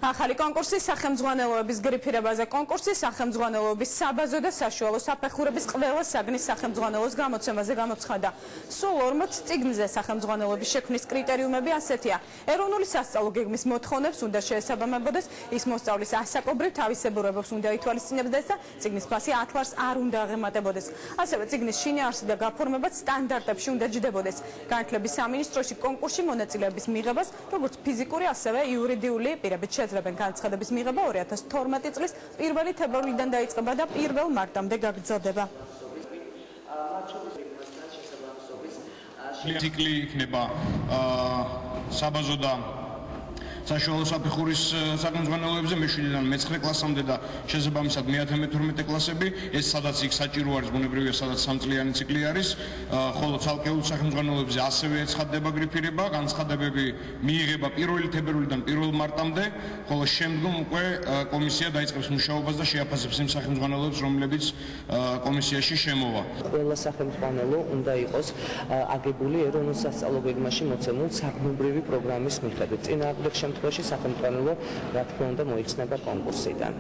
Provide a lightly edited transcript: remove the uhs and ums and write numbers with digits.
ახალი კონკურსი სახელმძღვანელოების გრიფირებაზე კონკურსი სახელმძღვანელოების საბაზო და საშუალო საფეხურების ყველა საგნის სახელმძღვანელოს გამოცემაზე გამოცხადა. სულ 40 წიგნზე სახელმძღვანელოების შექმნის კრიტერიუმები ასეთია. ეროვნული სასწავლო გეგმის მოთხოვნებს უნდა შეესაბამებოდეს, ის მოსწავლის ასაკობრივ თავისებურებებს უნდა ითვალისწინებდეს და წიგნის ფასი 10 ლარს არ უნდა აღემატებოდეს. ასევე წიგნის შინაარსი და გაფორმებაც სტანდარტებში უნდა ჯდებოდეს. განათლების სამინისტროში კონკურსში მონაწილეების მიღებას, როგორც ფიზიკური, ასევე იურიდიული პირებით შეძლებენ განცხადების მიღება 2012 წლის 1 თებერვლიდან დაიწყება და 1 მარტამდე გაგრძელდება. ციკლი იქნება საბაზო და საშუალო საფეხურის სახელმძღვანელოებზე მე-7-დან მე-9 კლასამდე და შესაბამისად მე-10-მე-12 კლასები, ეს სადაც იქ საჭირო არის, ბუნებრივია, სადაც 3 წლიანი ციკლი არის, ხოლო ცალკეულ სახელმძღვანელოებზე ასევე ეცხადდება გრიფირება, განცხადებები მიიღება 1 თებერვლიდან 1 მარტამდე, ხოლო შემდგომ უკვე კომისია დაიწყებს მუშაობას და შეაფასებს იმ სახელმძღვანელოებს, რომლებიც კომისიაში შემოვა. ყველა სახელმძღვანელო უნდა იყოს აგებული ეროვნულ სასწავლო გეგმაში მოცემულ საგნობრივი პროგრამის მიხედვით. წინააღმდეგ შემთხვევაში სახელმძღვანელო რა თქმა უნდა მოიხსნება კონკურსიდან.